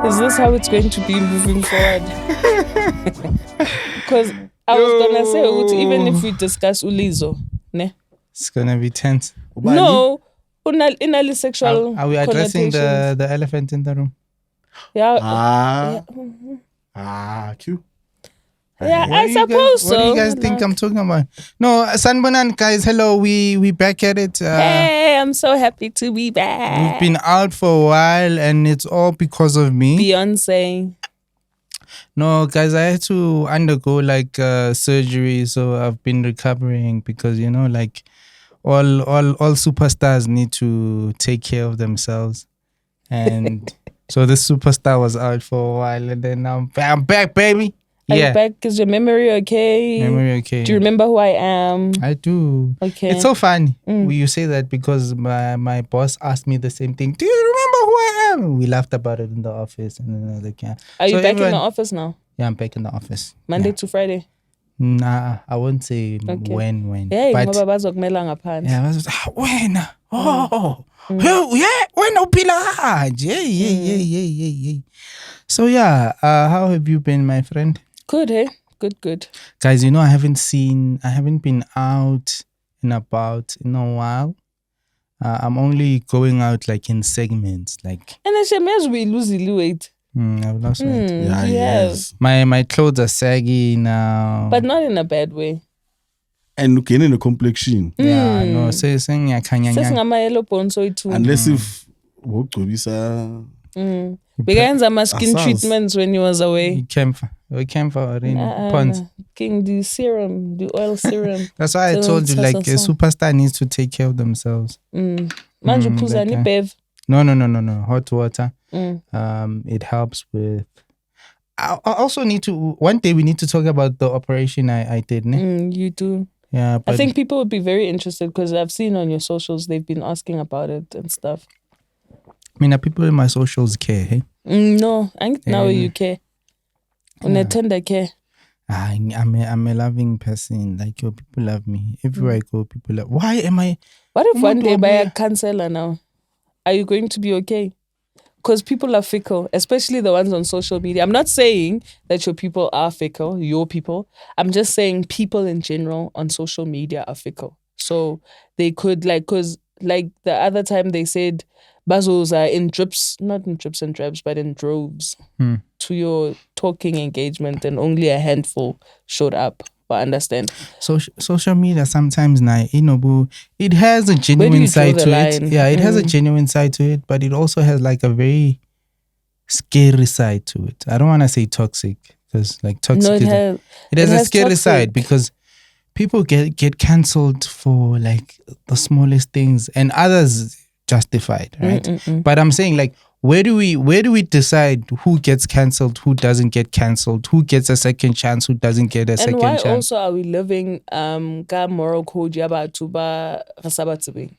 Is this how it's going to be moving forward? Because I was gonna say, even if we discuss Ulizo, ne? It's gonna be tense. No, inali sexual. Are we addressing the elephant in the room? Yeah. Q. Yeah, I suppose so. What do you guys think I'm talking about? No, Sanbonan guys, hello. We back at it. Hey, I'm so happy to be back. We've been out for a while, and it's all because of me. Beyonce. No, guys, I had to undergo like surgery, so I've been recovering because like all superstars need to take care of themselves, and so the superstar was out for a while, and then I'm back, baby. Are you back? Is your memory okay? Memory okay. Do you remember who I am? I do. Okay. It's so funny. You say that because my boss asked me the same thing. Do you remember who I am? We laughed about it in the office, and then I was like, yeah. Are you back in the office now? Yeah, I'm back in the office. Monday to Friday? Nah, I won't say when. Yeah, but I was ngaphandle. Yeah, I was when? Oh. Yeah, when upila. Yeah. So yeah, how have you been, my friend? Good, hey? Good. Guys, I haven't been out and about in a while. I'm only going out like in segments, like. And then she may we lose the weight. I've lost weight. Yeah, yes. My clothes are saggy now. But not in a bad way. And looking in the complexion. Yeah, no, saying yellow ponso too. Unless if Began my skin treatments when you was away. We came for already. Ponds. King the oil serum. That's why I told you, like, a superstar needs to take care of themselves. Manju puzani bev. No. Hot water. It helps with. I also need to. One day we need to talk about the operation I did. You do. Yeah, I think people would be very interested because I've seen on your socials they've been asking about it and stuff. I mean, people in my socials care, hey? No, I think now you care. On a tender care. I'm a loving person. Like, your people love me. Everywhere I go, people love. Why am I? What if one day by a canceller now? Are you going to be okay? Because people are fickle, especially the ones on social media. I'm not saying that your people are fickle, your people. I'm just saying people in general on social media are fickle. So they could because the other time they said bazos are in drips, not in drips and drabs, but in droves to your talking engagement, and only a handful showed up. I understand. Social media sometimes now, it has a genuine side to it. Yeah, it has a genuine side to it, but it also has like a very scary side to it. I don't want to say toxic because like toxic it has a scary side because people get cancelled for like the smallest things and others justified, right? But I'm saying like where do we decide who gets cancelled, who doesn't get cancelled, who gets a second chance, who doesn't get a second chance? And why also are we living ka moral code yaba tuba rasabatsi,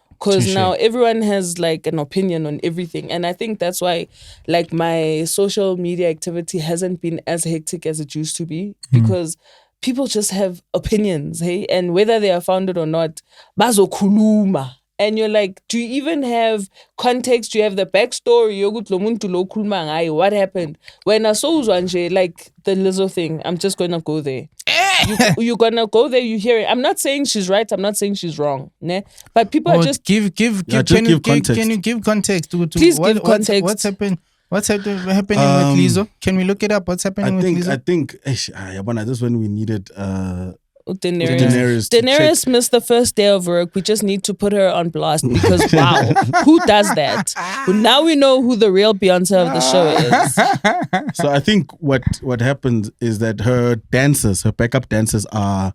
because now everyone has like an opinion on everything, and I think that's why like my social media activity hasn't been as hectic as it used to be because people just have opinions, hey, and whether they are founded or not, bazokhuluma. And you're like, do you even have context? Do you have the backstory? What happened? When I saw Uzwanje, like the Lizzo thing, I'm just going to go there. You're going to go there, you hear it. I'm not saying she's right. I'm not saying she's wrong. Ne? But people are just... Can you give context? Please give context. What's happening with Lizzo? Can we look it up? What's happening with Lizzo? I think, just when we needed... Daenerys missed the first day of work. We just need to put her on blast because wow, who does that? Well, now we know who the real Beyonce of the show is. So I think what happened is that her backup dancers are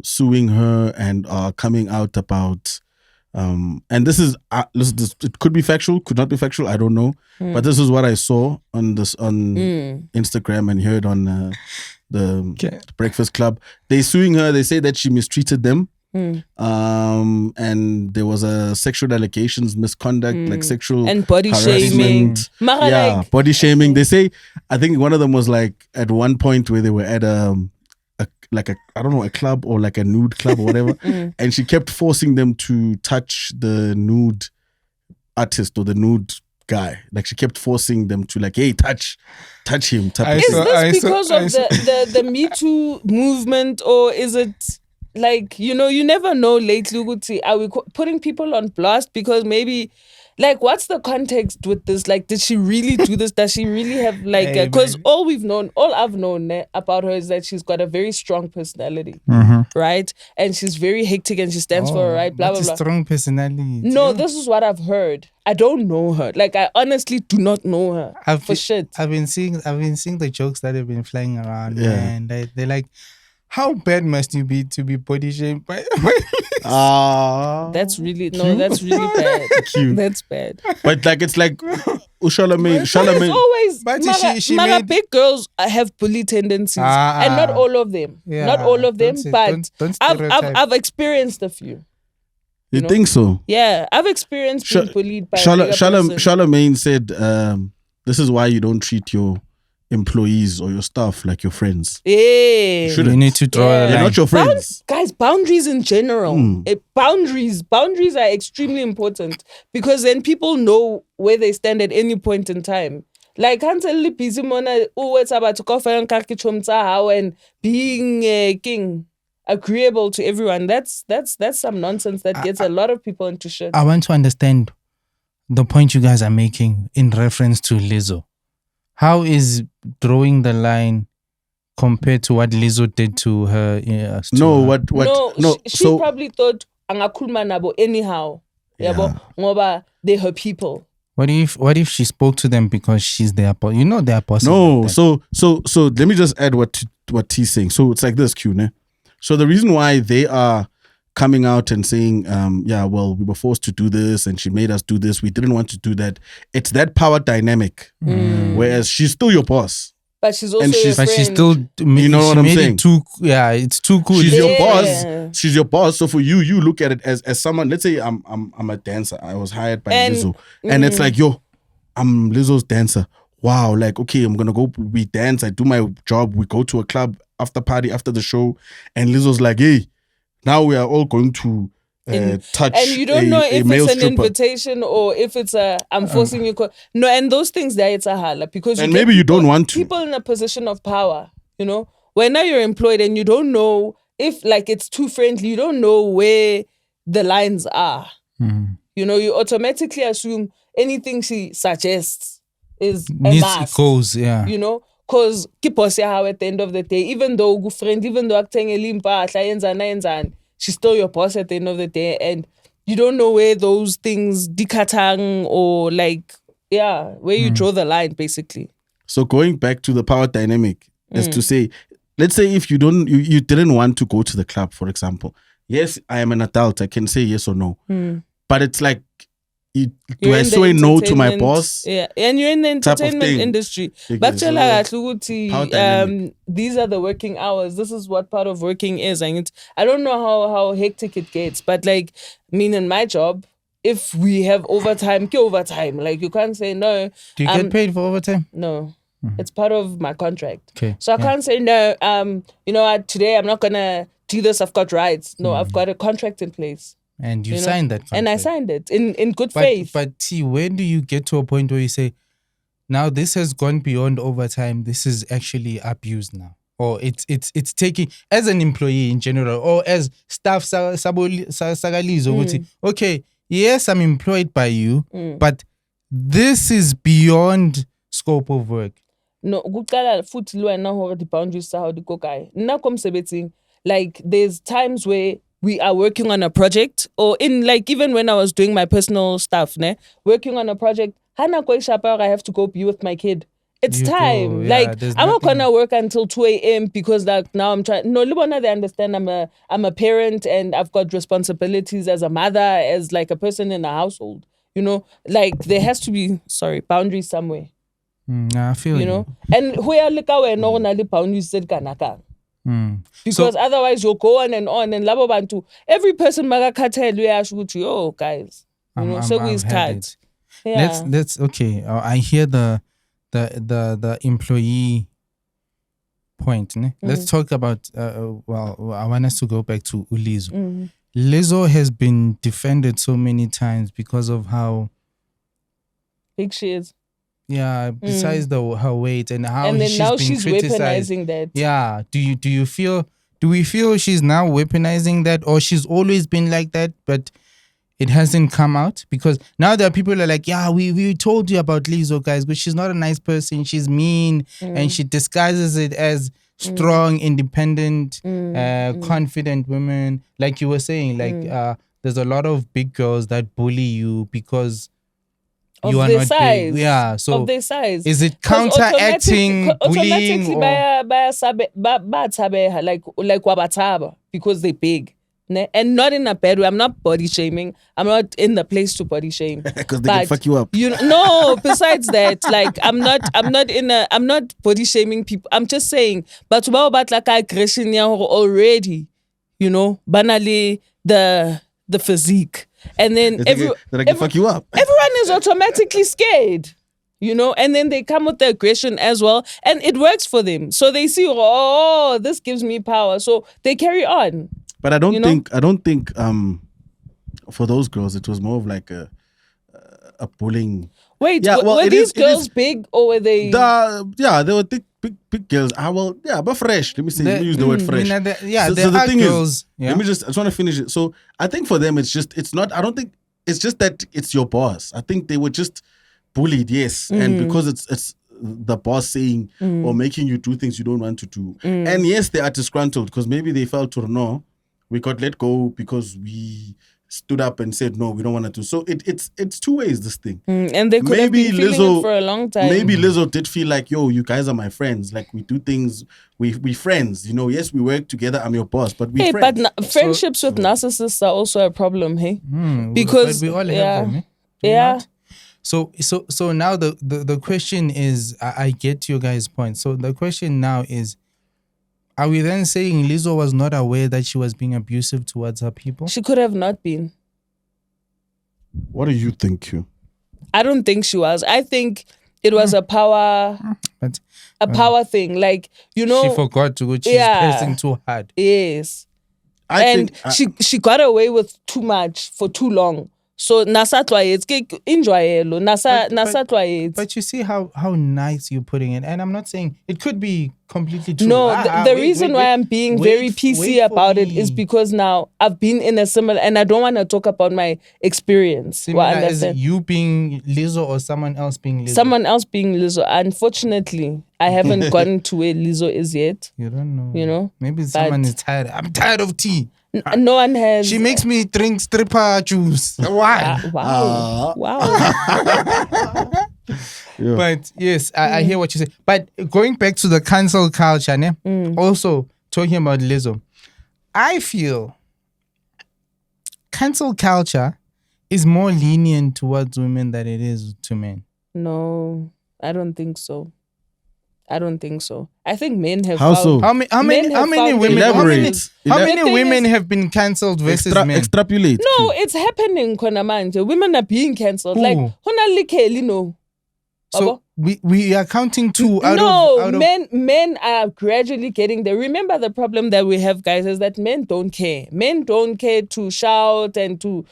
suing her and are coming out about and this is it could be factual, could not be factual, I don't know. But this is what I saw on Instagram and heard on the Breakfast Club. They're suing her. They say that she mistreated them. And there was a sexual allegations, misconduct, like sexual and body shaming. Yeah, body shaming. They say, I think one of them was like at one point where they were at a club or like a nude club or whatever, and she kept forcing them to touch the nude artist or the nude guy. Like she kept forcing them to like, hey, touch him. Is this because of the Me Too movement, or is it like, you never know lately, Uguti, are we putting people on blast because maybe, like, what's the context with this? Like, did she really do this? Does she really have like, because all I've known about her is that she's got a very strong personality, right? And she's very hectic and she stands for her right, blah, blah, blah. Strong personality. No, this is what I've heard. I don't know her. Like, I honestly do not know her for shit. I've been seeing the jokes that have been flying around, and they're like, how bad must you be to be body shamed by that's really bad. Cute. That's bad. But like, it's like Charlamagne. It's always, but she made big girls have bully tendencies, and not all of them. Yeah, not all of them, but don't I've experienced a few. You think so? Yeah, I've experienced being bullied by Charlamagne said, this is why you don't treat your employees or your staff like your friends. Yeah. You need to draw a line. They're not your friends. Guys, boundaries in general. Boundaries are extremely important, because then people know where they stand at any point in time. Like, can't tell the busy mona it's about to coffee and being king agreeable to everyone. That's some nonsense that gets a lot of people into shit. I want to understand the point you guys are making in reference to Lizzo. How is drawing the line compared to what Lizzo did to her? She probably thought angakhuluma nabo anyhow. Yabo, ngoba they're her people. What if she spoke to them because she's their boss? You know their boss. No, so let me just add what he's saying. So it's like this, Q, ne? So the reason why they are coming out and saying, we were forced to do this and she made us do this, we didn't want to do that. It's that power dynamic. Whereas she's still your boss. But she's also your friend. She's still, you know what I'm saying? It's too cool. She's your boss. She's your boss. So for you look at it as someone. Let's say I'm a dancer. I was hired by Lizzo, and it's like, I'm Lizzo's dancer. Wow, like, okay, I'm gonna go. We dance. I do my job. We go to a club after party after the show, and Lizzo's like, hey, now we are all going to touch. And you don't know if it's an invitation or if it's I'm forcing you. No, and those things there, it's a hala, because maybe you don't want to. People in a position of power, when now you're employed and you don't know if like it's too friendly, you don't know where the lines are. You automatically assume anything she suggests is a must. Goes, yeah. Because keep us at the end of the day, even though good friend, even though she's still your boss at the end of the day, and you don't know where those things dikatang or like, where you draw the line, basically. So going back to the power dynamic is to say, let's say if you didn't want to go to the club, for example. Yes, I am an adult. I can say yes or no. But it's like, do I say no to my boss? Yeah, and you're in the entertainment industry. But these are the working hours. This is what part of working is. And I don't know how hectic it gets, but like, in my job, if we have overtime, like you can't say no. Do you get paid for overtime? No. It's part of my contract. Okay. So I can't say no, you know what, today I'm not gonna do this, I've got rights. No, I've got a contract in place. And you signed that contract. And I signed it in good faith. But T, when do you get to a point where you say, now this has gone beyond overtime, this is actually abuse now? Or it's taking, as an employee in general, or as staff, okay, yes, I'm employed by you, but this is beyond scope of work. No, the boundaries how the guy. Like there's times where we are working on a project, or in like even when I was doing my personal stuff, working on a project, I have to go be with my kid. It's time. Like I'm not gonna work until 2 a.m. because like now I'm trying. No, they understand I'm a parent and I've got responsibilities as a mother, as like a person in a household. Like there has to be boundaries somewhere. I feel and where the boundaries said because otherwise you'll go on and labo bantu. Every person magakhathela uyasho ukuthi guys, so is cut. Yeah. Let's okay. I hear the employee point. Let's talk about I want us to go back to Lizzo. Lizzo has been defended so many times because of how big she is. Yeah, besides her weight and how and then now she's criticized. Weaponizing that. Yeah. Do we feel she's now weaponizing that, or she's always been like that, but it hasn't come out? Because now there are people who are like, yeah, we told you about Lizzo, guys, but she's not a nice person. She's mean, and she disguises it as strong, independent, confident women. Like you were saying, like there's a lot of big girls that bully you because of you are not size. big. Yeah. So of their size. is it counteracting bullying? Automatically, like wabataba, because they're big. And not in a bad way. I'm not body shaming. I'm not in the place to body shame. Because they can fuck you up. No, besides that, like I'm not body shaming people. I'm just saying, but about like aggression already, banally the physique. And then they can fuck you up. Everyone is automatically scared. And then they come with the aggression as well, and it works for them. So they see, this gives me power. So they carry on. But I don't think for those girls it was more of like a bullying. Wait, were these girls big or were they? They were big girls. But fresh. Let me use the word fresh. So the thing girls. I just want to finish it. So I think for them it's not. I don't think it's just that it's your boss. I think they were just bullied, yes, and because it's the boss saying or making you do things you don't want to do, and yes, they are disgruntled because maybe they felt no, we got let go because we stood up and said no, we don't want to do. So it's two ways, this thing. And they could have been feeling it for a long time. Maybe Lizzo did feel like, yo, you guys are my friends. Like we do things, we friends. Yes, we work together. I'm your boss, but we friends. But friendships with narcissists are also a problem, hey? Because we all have them. Eh? Yeah. So now the question is, I get your guys' point. So the question now is, are we then saying Lizzo was not aware that she was being abusive towards her people? She could have not been. What do you think, Q? I don't think she was. I think it was a power thing. Like, she forgot to go. She's pressing too hard. Yes. She got away with too much for too long. So enjoy. But you see how nice you're putting it, and I'm not saying it could be completely true. No, the reason why I'm being very PC about it is because now I've been in a similar, and I don't want to talk about my experience. Similar as you being Lizzo or someone else being Lizzo. Someone else being Lizzo. Unfortunately, I haven't gotten to where Lizzo is yet. You don't know. Maybe someone is tired. I'm tired of tea. No one has. She makes me drink stripper juice. Why? Wow. Yeah. But yes, I hear what you say. But going back to the cancel culture, also talking about Lizzo, I feel cancel culture is more lenient towards women than it is to men. No, I don't think so. I think men have. How so? How many women have been cancelled versus men? Extrapolate. No, it's happening, Konamanje. Women are being cancelled. Like no. So we are counting two out of men are gradually getting there. Remember the problem that we have, guys, is that men don't care. Men don't care to shout and to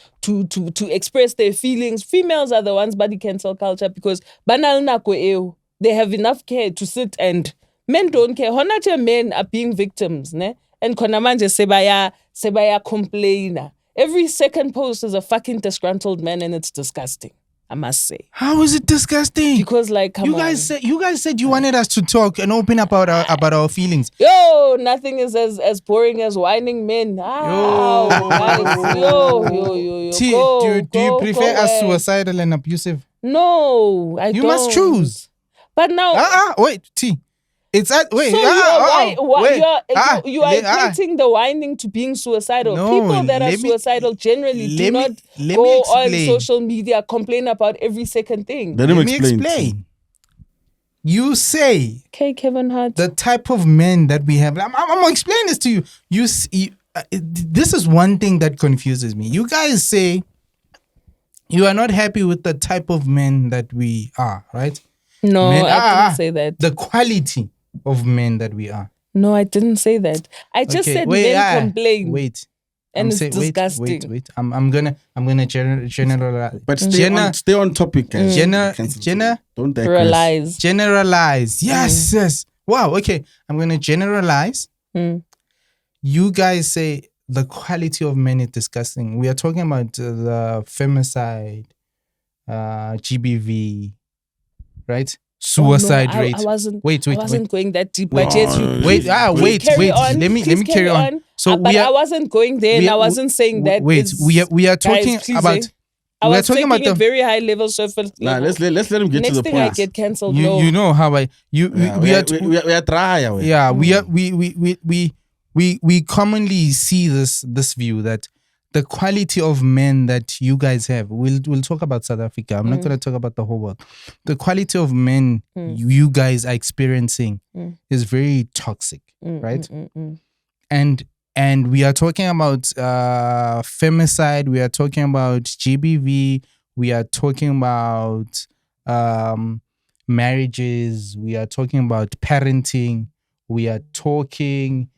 express their feelings. Females are the ones body cancel culture because banal nako they have enough care to sit, and men don't care. Honache men are being victims, ne? And konamanje sebaya complainer. Every second post is a fucking disgruntled man, and it's disgusting, I must say. How is it disgusting? Because you guys said you wanted us to talk and open up about our feelings. Yo, nothing is as boring as whining men. Yo. T, do you prefer us suicidal and abusive? No, I don't. You must choose. But now, wait, T. It's at wait. So you are equating the whining to being suicidal. No, people that are suicidal generally do not go on social media complain about every second thing. Let me explain. You say, okay, Kevin Hart, the type of men that we have. I'm gonna explain this to you. This is one thing that confuses me. You guys say you are not happy with the type of men that we are, right? No, I didn't say that. The quality of men that we are. No, I didn't say that. I just said men complain. Wait. And it's disgusting. Wait. I'm gonna generalize. But stay on topic, guys. Don't digress. Generalize. Yes. Wow. Okay. I'm gonna generalize. You guys say the quality of men is disgusting. We are talking about the femicide, GBV, right? Suicide rate. I wasn't going that deep. Wait. Let me carry on. So I wasn't going there, and I wasn't saying that. Wait, we are talking about. I was talking about the very high level surface. Let's let him get to the point. Next thing I get cancelled. You know how we are dry. Yeah, we commonly see this view that the quality of men that you guys have. We'll talk about South Africa. I'm not going to talk about the whole world. The quality of men you guys are experiencing is very toxic, right? And we are talking about femicide. We are talking about GBV. We are talking about marriages. We are talking about parenting. We are talking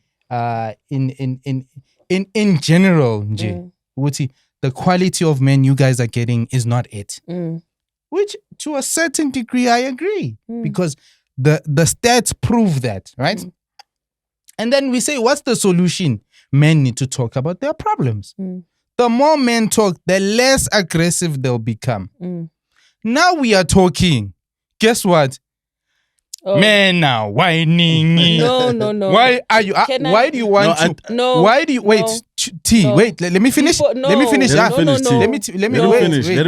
in general, the quality of men you guys are getting is not it. Which to a certain degree I agree. Because the stats prove that, right? And then we say, what's the solution? Men need to talk about their problems. The more men talk, the less aggressive they'll become. Now we are talking. Guess what? Men now whining. No. Why are you? Why do you want to? No. Why do you wait? T. No. Wait. Let me finish. Let me finish. Let me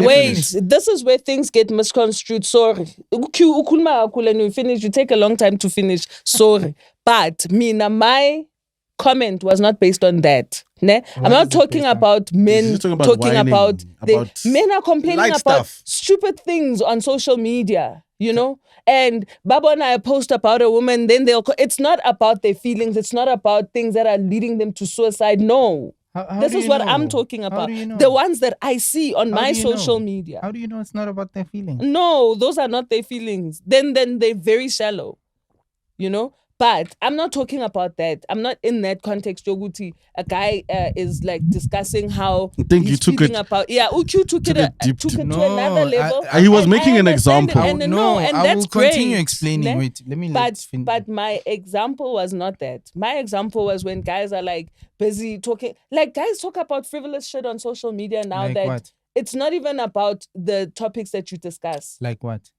wait. This is where things get misconstrued. Sorry. You finish. You take a long time to finish. Sorry. But my comment was not based on that. I'm not talking about men talking about men are complaining about stupid things on social media, and Baba and I post about a woman, then it's not about their feelings, it's not about things that are leading them to suicide. No. This is what I'm talking about. The ones that I see on my social media. How do you know it's not about their feelings? No, those are not their feelings. Then they're very shallow. But I'm not talking about that. I'm not in that context. Yoguti, a guy is like discussing how he's feeling about. Yeah, Uku took it to another level. He was making an example. I will continue explaining. Wait, let me. But my example was not that. My example was when guys are like busy talking. Like guys talk about frivolous shit on social media now like that what? It's not even about the topics that you discuss. Like what?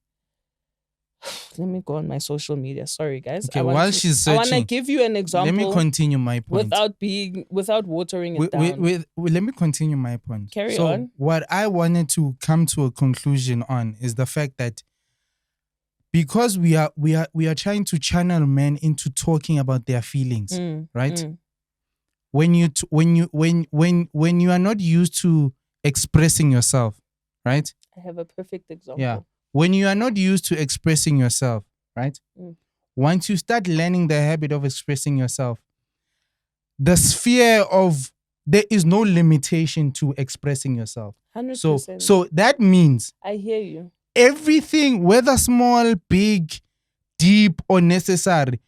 Let me go on my social media. Sorry, guys. Okay, while she's searching, I want to give you an example. Let me continue my point. Without watering it down. Let me continue my point. Carry on. What I wanted to come to a conclusion on is the fact that because we are trying to channel men into talking about their feelings, right? When you are not used to expressing yourself, right? I have a perfect example. Yeah. When you are not used to expressing yourself, right? Once you start learning the habit of expressing yourself, the sphere of there is no limitation to expressing yourself. 100%. So that means I hear you. Everything, whether small, big, deep, or necessary,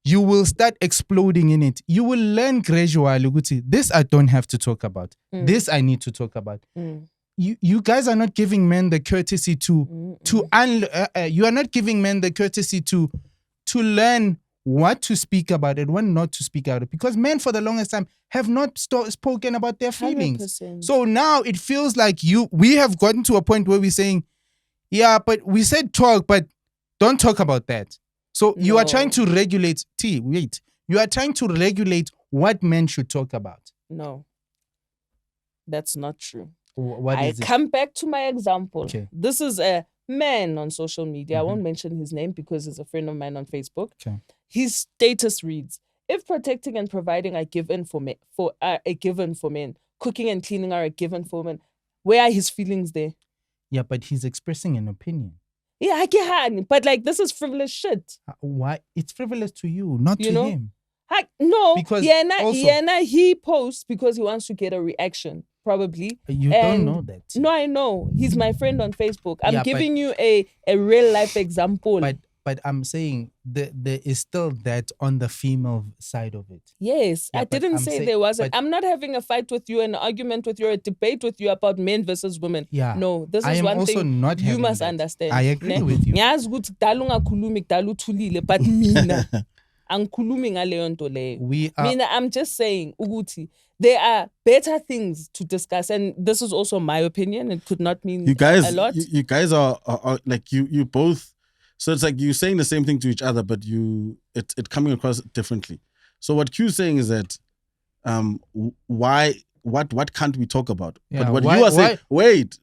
you will start exploding in it. You will learn gradually. This I don't have to talk about. This I need to talk about. You guys are not giving men the courtesy you are not giving men the courtesy to learn what to speak about and what not to speak about it, because men for the longest time have not spoken about their feelings. 100%. So now it feels like we have gotten to a point where we're saying, yeah, but we said talk, but don't talk about that. So you are trying to regulate you are trying to regulate what men should talk about. No, that's not true. I come back to my example. Okay. This is a man on social media. I won't mention his name because he's a friend of mine on Facebook. Okay. His status reads: if protecting and providing are given a given for men, cooking and cleaning are a given for men, where are his feelings there? Yeah, but he's expressing an opinion. Yeah, but like this is frivolous shit. Why? It's frivolous to you, not to him. No, because he posts because he wants to get a reaction. Probably. You don't know that. No, I know. He's my friend on Facebook. I'm giving you a real life example. But but I'm saying there is still that on the female side of it. Yes, I didn't say there wasn't. I'm not having a fight with you, an argument with you, or a debate with you about men versus women. Yeah. No, this is one thing not you must that. understand. I agree with you. But mina, I'm just saying, Uguti, there are better things to discuss, and this is also my opinion. It could not mean a lot. You guys are like you both. So it's like you're saying the same thing to each other, but it's coming across differently. So what Q's saying is that, what can't we talk about? Yeah, but what you are saying,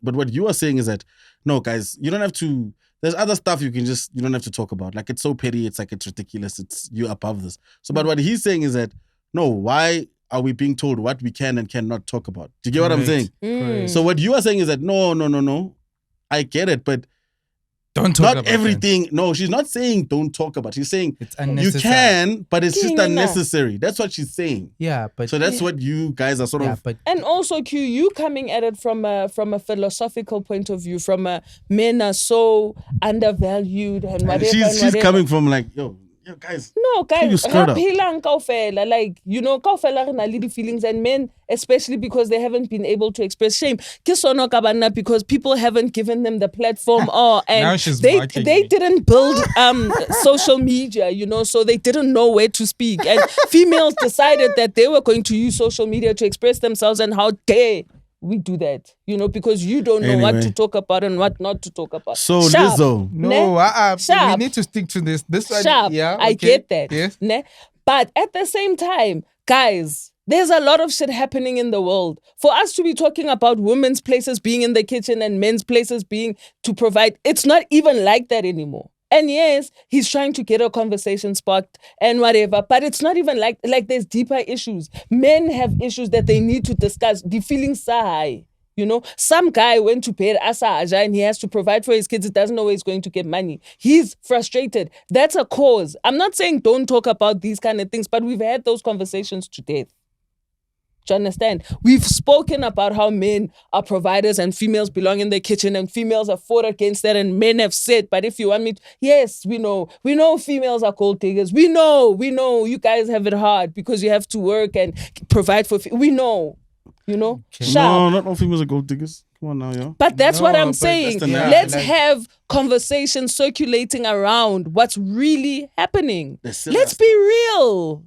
but what you are saying is that, no, guys, you don't have to. There's other stuff you don't have to talk about. Like, it's so petty. It's like, it's ridiculous. It's you above this. So, but what he's saying is that, no, why are we being told what we can and cannot talk about? Do you get what I'm saying? So what you are saying is that, no. I get it, but don't talk not about everything. That. No, she's not saying don't talk about it. She's saying it's unnecessary. You can, but it's just unnecessary. That's what she's saying. Yeah, but so that's what you guys are sort of. But, and also, Q, you coming at it from a philosophical point of view, from a men are so undervalued and whatever. She's coming from like, yo, guys. No, guys, like, kaufela rena le feelings, and men, especially because they haven't been able to express shame. Because people haven't given them the platform, and they didn't build social media, so they didn't know where to speak. And females decided that they were going to use social media to express themselves, and how dare we do that, because you don't know what to talk about and what not to talk about. So Lizzo, we need to stick to this. This one, I get that. Yes. But at the same time, guys, there's a lot of shit happening in the world. For us to be talking about women's places being in the kitchen and men's places being to provide, it's not even like that anymore. And yes, he's trying to get a conversation sparked and whatever, but it's not even like there's deeper issues. Men have issues that they need to discuss. The feelings are high. Some guy went to pay Asaja and he has to provide for his kids. He doesn't know where he's going to get money. He's frustrated. That's a cause. I'm not saying don't talk about these kind of things, but we've had those conversations to death. Do you understand? We've spoken about how men are providers and females belong in the kitchen, and females have fought against that, and men have said, but if you want me to, yes, we know females are gold diggers. We know you guys have it hard because you have to work and provide for, we know, Okay. No, not all females are gold diggers. Come on now, yeah. But that's what I'm saying. Let's have conversations circulating around what's really happening. Let's be real,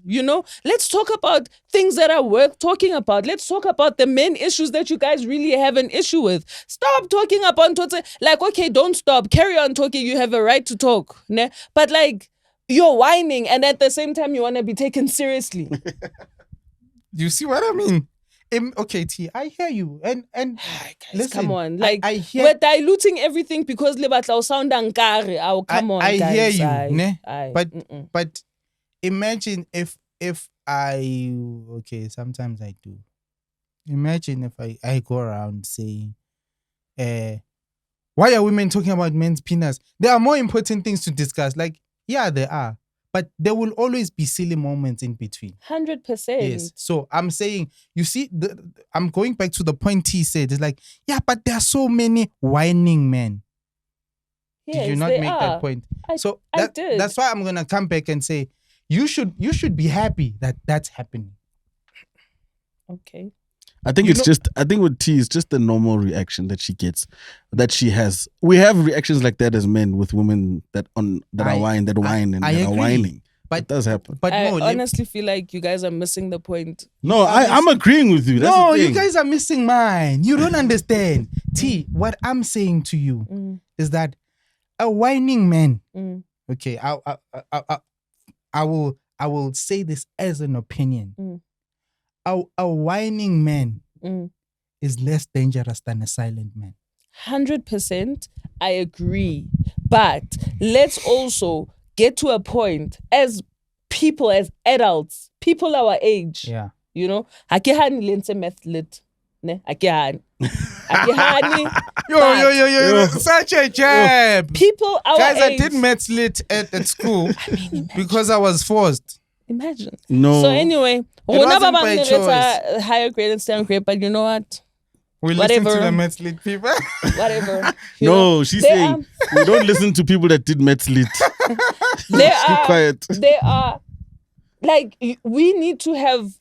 Let's talk about things that are worth talking about. Let's talk about the main issues that you guys really have an issue with. Stop talking about okay, don't stop. Carry on talking. You have a right to talk. Ne? But you're whining, and at the same time you want to be taken seriously. You see what I mean? Okay, T, I hear you. And guys, listen, come on. We're diluting everything because lebatla sound ankare. Oh, come on, I guys. hear you, ne? But imagine if I sometimes I do. Imagine if I go around saying, why are women talking about men's penis? There are more important things to discuss. Yeah, there are. But there will always be silly moments in between. 100%. Yes. So I'm saying, you see, I'm going back to the point T said. It's like, yeah, but there are so many whining men. Yes, did you not make that point? I did. That's why I'm gonna come back and say, you should be happy that that's happening. Okay. I think I think with T, it's just the normal reaction that she gets, that she has. We have reactions like that as men with women that whine and are whining. But it does happen. But I honestly feel like you guys are missing the point. No, I'm agreeing with you. That's no, you guys are missing mine. You don't understand. T, what I'm saying to you is that a whining man. Okay, I will say this as an opinion. A whining man is less dangerous than a silent man. 100%, I agree. But let's also get to a point as people, as adults, people our age. Yeah. Akihani lense math lit. Ne? Akihani. Yo, such a jab. People our guys, age. I did math lit at school because I was forced. Imagine. No. So anyway, higher grade and standard grade, but you know what? We listen to the Mets Lit people. Whatever. No, she's saying we don't listen to people that did Mets Lit. Keep quiet. They are like, we need to have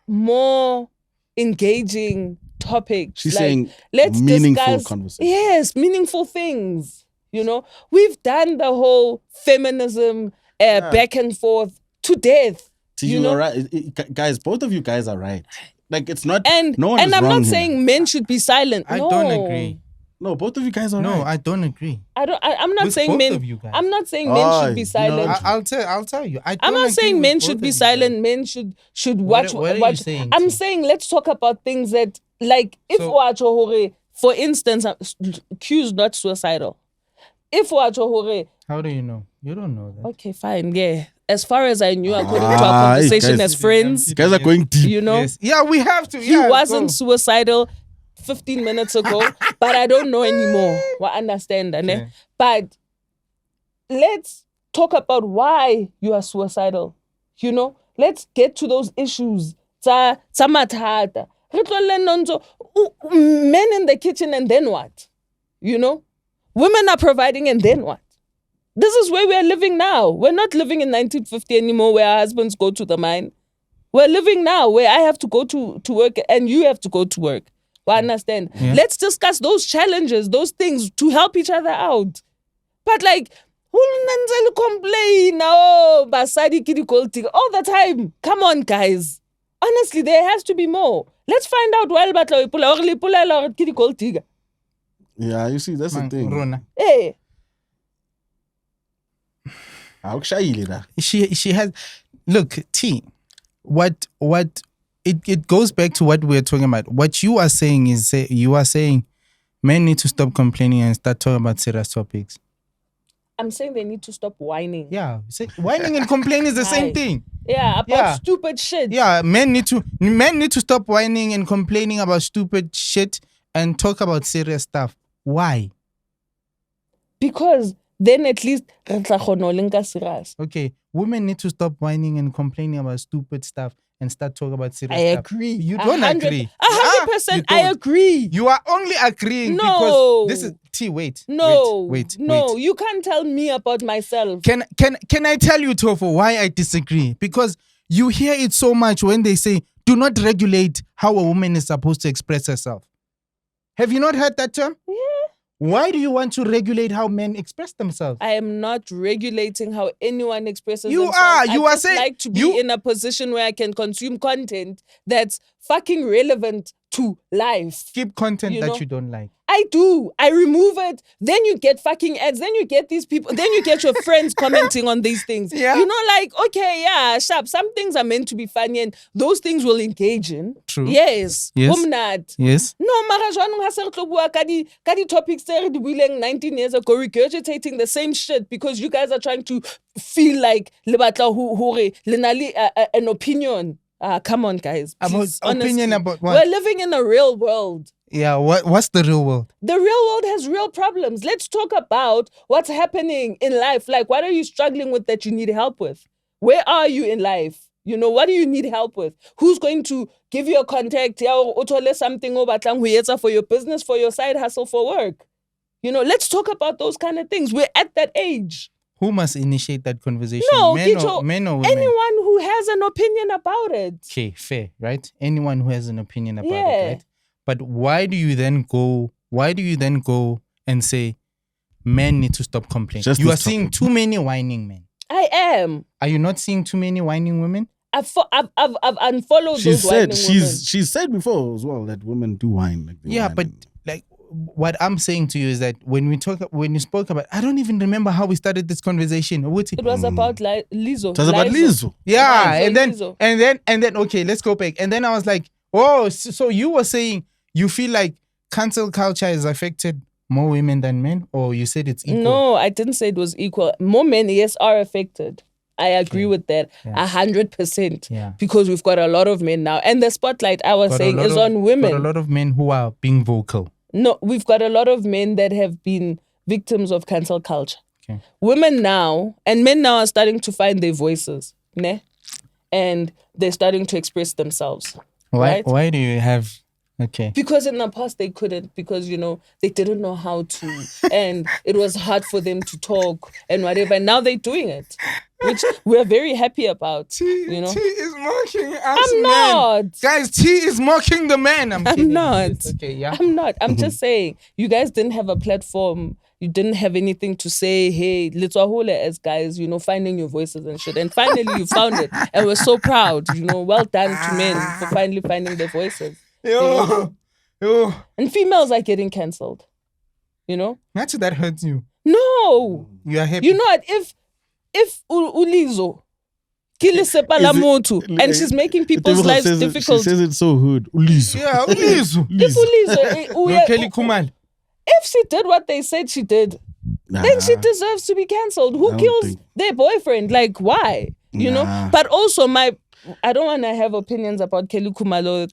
more engaging topics. She's like, saying let's meaningful discuss, conversation. Yes, meaningful things. You know, we've done the whole feminism back and forth to death. You're right, guys. Both of you guys are right. Like, it's not. And no one and is I'm wrong not here. saying men should be silent. I don't agree. No, both of you guys are right. No, I don't agree. I'm not With saying both men. of you guys. I'm not saying men should be silent. I'll tell you. I'm not saying men should be silent. Men should watch. What are watch. you saying? I'm saying let's talk about things that, like, if Wachohore, for instance, Q's not suicidal. If Wachohore. How do you know? You don't know that. Okay, fine. Yeah. As far as I knew, according to our conversation as friends, you guys are going deep. you know, Yes. Yeah, we have to. he wasn't suicidal 15 minutes ago, but I don't know anymore. Well, understand, Okay. But let's talk about why you are suicidal. You know, let's get to those issues. Tsa mathata. Re tlole nonzo, men in the kitchen, and then what? You know, women are providing, and then what? This is where we are living now. We're not living in 1950 anymore, where our husbands go to the mine. We're living now where I have to go to work and you have to go to work. Well, understand? Yeah. Let's discuss those challenges, those things to help each other out. But like, complain, oh, basadi kidi all the time. Come on, guys. Honestly, there has to be more. Let's find out why batla kidi. Yeah, you see, that's the thing. Rona. Hey. She has, look, T, what it goes back to what we're talking about. What you are saying is, you are saying men need to stop complaining and start talking about serious topics. I'm saying they need to stop whining. Yeah, whining and complaining is the same thing. Yeah, about stupid shit. Yeah, men need to stop whining and complaining about stupid shit and talk about serious stuff. Why? Because then at least re tla kgona ho lenka serious. Okay, women need to stop whining and complaining about stupid stuff and start talking about serious I stuff. agree. You don't agree. 100%. I agree. You are only agreeing No. because this is T. Wait. No. Wait. You can't tell me about myself. Can I tell you, Tofo, why I disagree? Because you hear it so much when they say, do not regulate how a woman is supposed to express herself. Have you not heard that term? Yeah. Why do you want to regulate how men express themselves? I am not regulating how anyone expresses You themselves. are. You I are just saying like to be in a position where I can consume content that's fucking relevant to life. Skip content you don't like. I do. I remove it. Then you get fucking ads. Then you get these people. Then you get your friends commenting on these things. Yeah. You know, like, okay, yeah, sharp. Some things are meant to be funny and those things will engage in. True. Yes. Yes. Yes. No, mara jwanong ha se re tlo bua ka di topics tse re di buileng 19 years ago, regurgitating the same shit because you guys are trying to feel like le batla hore le na le an opinion. Come on, guys. Please, opinion honestly. about what? We're living in a real world. Yeah, what's the real world? The real world has real problems. Let's talk about what's happening in life. Like, what are you struggling with that you need help with? Where are you in life? You know, what do you need help with? Who's going to give you a contact? Something for your business, for your side hustle, for work. You know, let's talk about those kind of things. We're at that age. Who must initiate that conversation? No, men or women? Anyone who has an opinion about it. Okay, fair, right? Anyone who has an opinion about it, right? But why do you then go and say men need to stop complaining? You are seeing too many whining men. I am. Are you not seeing too many whining women? I've unfollowed those whining women. She said before as well that women do whine. Like yeah, but like what I'm saying to you is that when you spoke about, I don't even remember how we started this conversation. It was about Lizzo. It was about Lizzo. Yeah, and then okay, let's go back. And then I was like, oh, so you were saying you feel like cancel culture has affected more women than men, or you said it's equal? No, I didn't say it was equal. More men, yes, are affected. I agree with that 100%. Yeah. Because we've got a lot of men now. And the spotlight I was saying is on women. Got a lot of men who are being vocal. No, we've got a lot of men that have been victims of cancel culture. Okay. Women now, and men now are starting to find their voices. Ne? And they're starting to express themselves. Why do you have Okay. Because in the past they couldn't, because they didn't know how to, and it was hard for them to talk and whatever. And now they're doing it, which we're very happy about. T is mocking us. I'm not, guys. T is mocking the man. I'm not. Okay, yeah. I'm not. I'm just saying, you guys didn't have a platform. You didn't have anything to say. Hey, let's all as guys, finding your voices and shit. And finally, you found it, and we're so proud. Well done to men for finally finding their voices. Yo. And females are getting cancelled. Not that hurts you. No. You are happy. You know what? If Ulizo and she's making people's lives difficult. She says it so hood. Ulizo. Yeah, Ulizo. If Ulizo, Kelly Khumalo. If she did what they said she did, then she deserves to be cancelled. Who kills their boyfriend? Like, why? But also, I don't want to have opinions about Kelly Khumalo's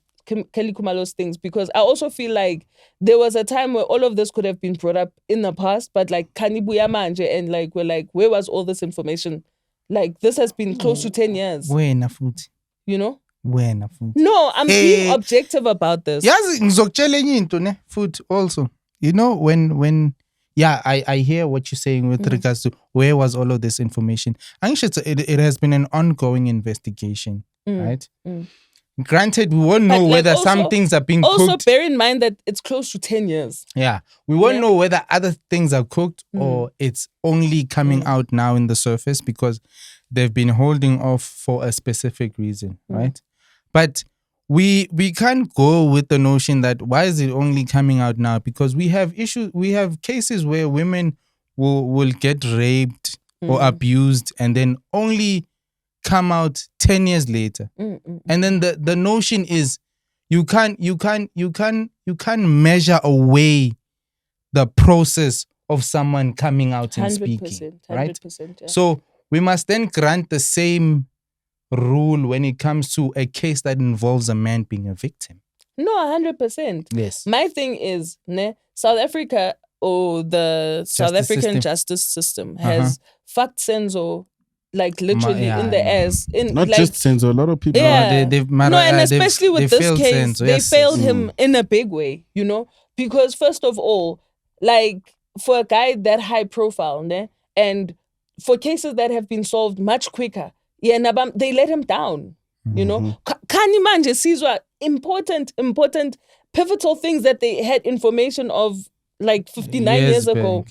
things, because I also feel like there was a time where all of this could have been brought up in the past, but like Kanibuya manje, and like we're like, where was all this information? Like, this has been close to 10 years. Wena futhi. Wena futhi. No, I'm being objective about this. Yazi ngizokutshela enye into ne futhi also. When I hear what you're saying with regards to where was all of this information. I think it has been an ongoing investigation, right? Granted, we won't know whether some things are being cooked. Also, bear in mind that it's close to 10 years. Yeah. We won't know whether other things are cooked or it's only coming out now in the surface because they've been holding off for a specific reason, right? But we can't go with the notion that why is it only coming out now? Because we have cases where women will get raped or abused and then only come out 10 years later. And then the notion is you can't measure away the process of someone coming out and speaking, right? 100%, yeah. So we must then grant the same rule when it comes to a case that involves a man being a victim. No, 100%. Yes. My thing is, South Africa or the South African justice system has fucked Senzo like literally in the ass. Not just Senzo, a lot of people. Yeah. And especially with this case, Senzo, they failed him in a big way, because first of all, like for a guy that high profile, and for cases that have been solved much quicker, they let him down. Kani manje sizwa important pivotal things that they had information of like 59 years ago.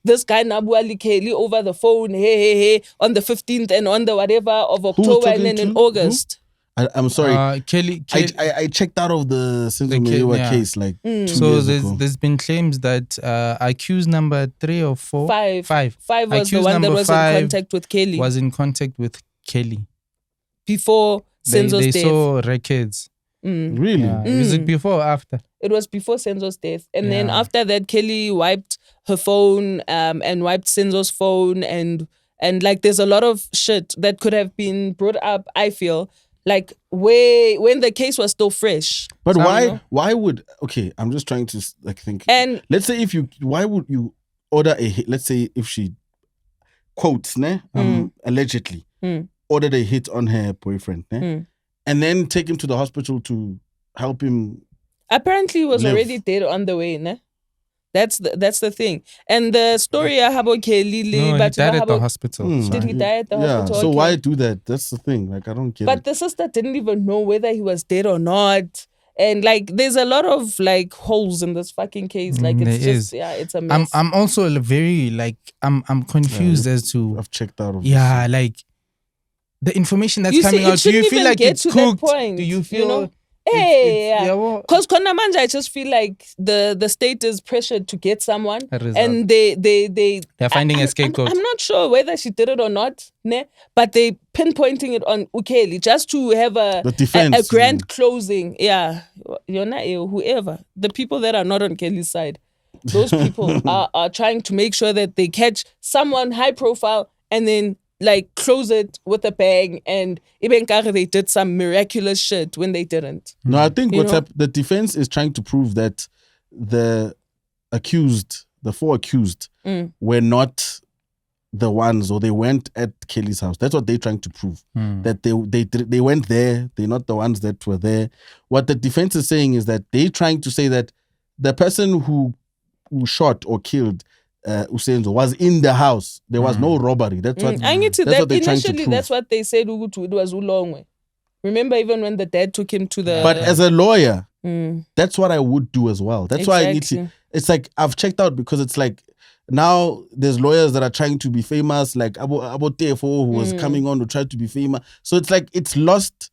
This guy Nabuali Kelly over the phone, hey, on the 15th and on the whatever of October and then in August. I'm sorry. Kelly. I checked out of the Senzo Meyiwa case like 2 years ago. There's been claims that accused number 3 or 4? 5 was the one that was in contact with Kelly. Was in contact with Kelly. Before Senzo's death. They saw records. Really? Yeah. Was it before or after? It was before Senzo's death. And then after that, Kelly wiped her phone and wiped Senzo's phone. And like there's a lot of shit that could have been brought up, I feel, like when the case was still fresh. But why would, okay, I'm just trying to like think. And let's say why would you order a hit? Let's say if she quotes, allegedly ordered a hit on her boyfriend, and then take him to the hospital to help him. Apparently he was already dead on the way, That's the thing. And the story I have Kelly, he died at the hospital. Did he die at the hospital? So why do that? That's the thing. Like I don't get it. But the sister didn't even know whether he was dead or not. And like there's a lot of like holes in this fucking case. Like it's it's a mess. I'm also very like I'm confused as to I've checked out of like the information that's coming out. Do you feel like it's cooked? Do you feel because Konamanja, I just feel like the state is pressured to get someone, and they're finding a scapegoat. I'm not sure whether she did it or not, but they pinpointing it on Ukeli just to have a grand closing. Whoever the people that are not on Kelly's side, those people are trying to make sure that they catch someone high profile and then like close it with a bang, and even they did some miraculous shit when they didn't. No, I think the defense is trying to prove that the 4 accused were not the ones, or they went at Kelly's house. That's what they're trying to prove. That they went there. They're not the ones that were there. What the defense is saying is that they're trying to say that the person who shot or killed Usenzo was in the house. There was no robbery. That's what. I get to that's that. what they're trying to Initially, prove. that's what they said. It was Ulongwe. Remember, even when the dad took him to the. But as a lawyer, that's what I would do as well. That's why I need to. It's like I've checked out, because it's like now there's lawyers that are trying to be famous, like Abo Tefo, who was coming on to try to be famous. So it's like it's lost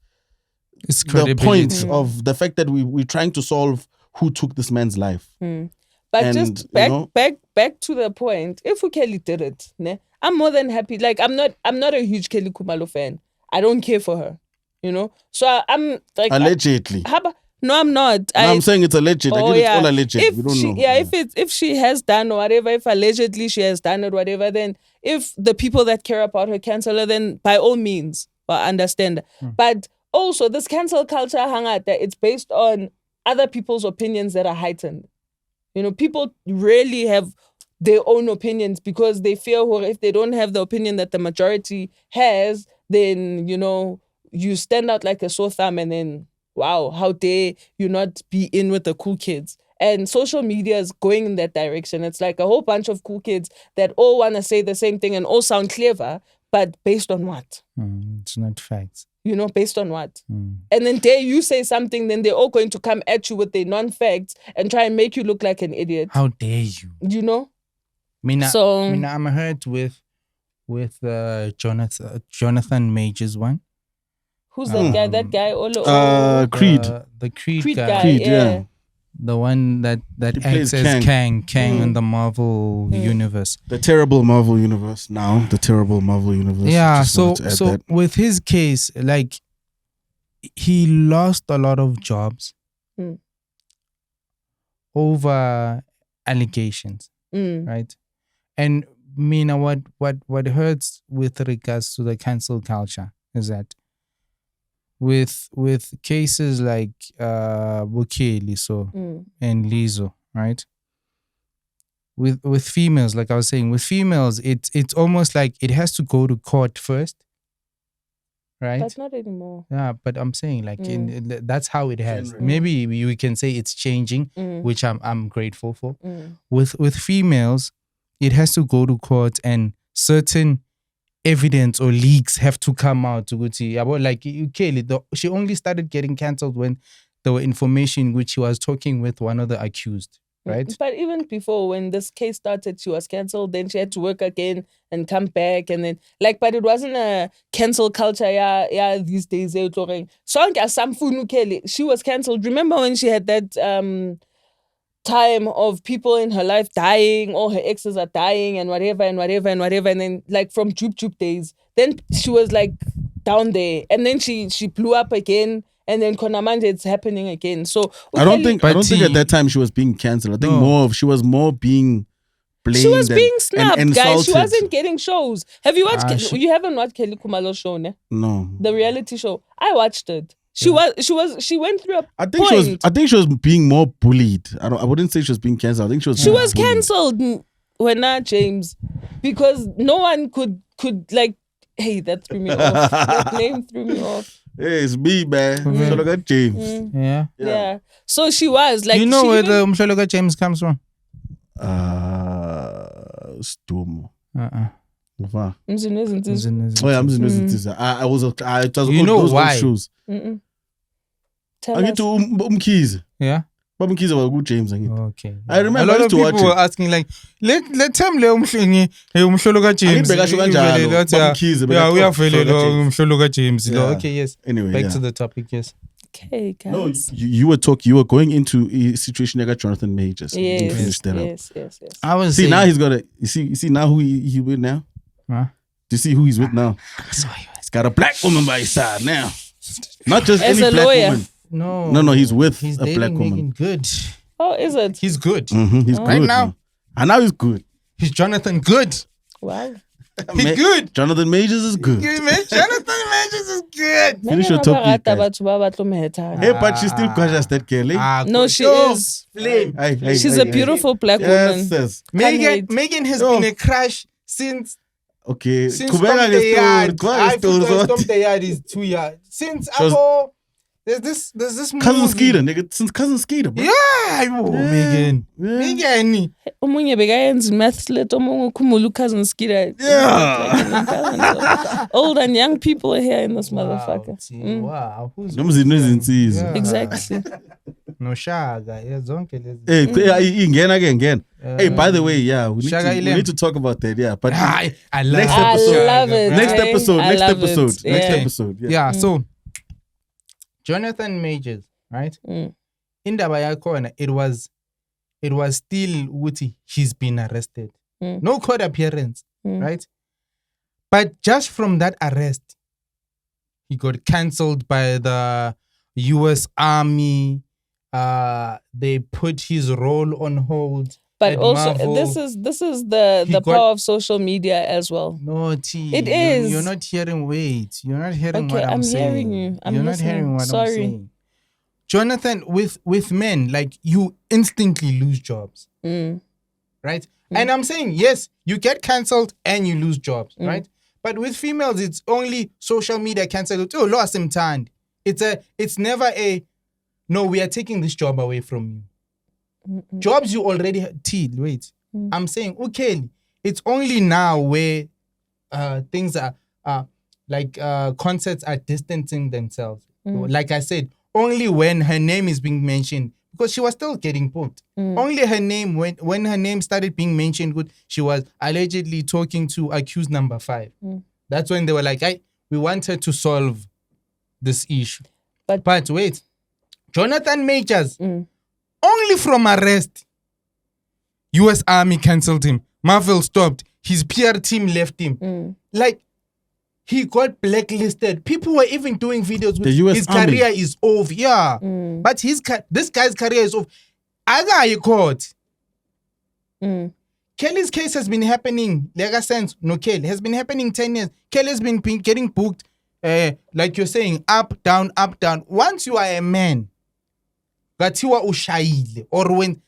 the point of the fact that we're trying to solve who took this man's life. But and, just back to the point. If Kelly did it, I'm more than happy. Like I'm not a huge Kelly Khumalo fan. I don't care for her. So I'm like allegedly. No, I'm not. I'm saying it's alleged. It's all alleged. We don't know. Yeah, if she has done or whatever, if allegedly she has done it, whatever, then if the people that care about her cancel her, then by all means, I understand. But also, this cancel culture, it's based on other people's opinions that are heightened. People rarely have their own opinions because they fear, or if they don't have the opinion that the majority has, then, you stand out like a sore thumb, and then, wow, how dare you not be in with the cool kids? And social media is going in that direction. It's like a whole bunch of cool kids that all want to say the same thing and all sound clever, but based on what? It's not facts. Based on what? And then dare you say something, then they're all going to come at you with their non-facts and try and make you look like an idiot. How dare you? I'm hurt with Jonathan Majors one. Who's that guy? That guy? Creed. The Creed guy. Creed, yeah. The one that acts as Kang in the Marvel universe. The terrible Marvel universe now. The terrible Marvel universe. Yeah, so with his case, like, he lost a lot of jobs over allegations, right? And Mina, what hurts with regards to the cancel culture is that with cases like Bukele and Lizo, right? With females, like I was saying, with females, it's almost like it has to go to court first, right? But not anymore. Yeah, but I'm saying like that's how it has. Maybe we can say it's changing, which I'm grateful for. With females, it has to go to court, and certain evidence or leaks have to come out to go to about, like, Kelly. She only started getting cancelled when there were information which she was talking with one of the accused, right? But even before, when this case started, she was cancelled. Then she had to work again and come back, and then but it wasn't a cancel culture. Yeah, these days they're talking. Kelly, she was cancelled. Remember when she had that time of people in her life dying, all her exes are dying and whatever, and then like from Jup days, then she was like down there, and then she blew up again, and then Konamanje, it's happening again. So I don't think at that time she was being cancelled. I think she was more being blamed. She was being snubbed, guys. She insulted. wasn't getting shows. Have you watched? You haven't watched Kelly Khumalo's show, ne? No. The reality show. I watched it. She went through a point. I think she was being more bullied. I wouldn't say she was being cancelled. I think she was cancelled when James, because no one could like, hey, that threw me off. That name threw me off. Hey, it's me, man. Msholoka James. Yeah. So she was like, where the Msholoka James comes from? Stumo. Oh yeah, I was you know why? Shoes. I get to Umkhize. Yeah. But Umkhize was good James. Okay. I remember a lot of people were asking like, let him le umhloloka James. Yeah, we are feeling umhloloka James. Okay, yes. Anyway, back to the topic. Yes. Okay, guys. No, you were going into a situation like Jonathan Majors. Yes. I was see now he's got a. You see now who he with now. Huh? Do you see who he's with now? He's got a black woman by his side now. Not just any black woman. No. He's with a black woman. Good. Oh, is it? He's good. Mm-hmm, he's good right now. And now he's good. He's Jonathan good. Wow. He's good. Jonathan Majors is good. Jonathan Majors is good. Finish your topic. Hey, but she's still gorgeous, that girl. No, she is. She's a beautiful black woman. Megan has been a crush since Okay. Since Stomp the Yard, I story. Stomp the Yard is 2 years. Since there's this movie. Cousin Skeeter, nigga. Since Cousin Skeeter, bro. Megan. Omunye bekayenza mathlet, omunye khumula Cousin Skeeter. Yeah. Old and young people are here in this motherfucker. Wow. Who's Exactly. No Shaga. Hey, again. Hey, by the way, yeah, we need to talk about that. Yeah, but I love next episode. I love it. Next episode. Yeah. Next episode. Yeah. So Jonathan Majors, right? Indaba yakhona, it was still Wuti. He's been arrested. No court appearance, right? But just from that arrest, he got cancelled by the U.S. Army. They put his role on hold. But also, this is the power of social media as well. No, T. It is. You're not hearing. Wait. You're not hearing what I'm saying. Hearing you. You're not hearing what I'm saying. Jonathan, with men, like, you instantly lose jobs. Right? And I'm saying, yes, you get cancelled and you lose jobs, right? But with females, it's only social media cancelled. Oh, lost him tanned. It's never a, no, we are taking this job away from you. Jobs you already had. Wait. I'm saying, okay, it's only now where things are like concerts are distancing themselves. Like I said, only when her name is being mentioned, because she was still getting booked. Only her name, when her name started being mentioned, she was allegedly talking to accused number 5. That's when they were like, we want her to solve this issue. But wait, Jonathan Majors, only from arrest, U.S. Army cancelled him. Marvel stopped. His PR team left him. Like, he got blacklisted. People were even doing videos with his Army. Career is over. Yeah. But this guy's career is over. I got caught. Kelly's case has been happening, like I said, has been happening 10 years. Kelly's been getting booked, like you're saying, up, down, up, down. Once you are a man, gathiwa ushayile, or when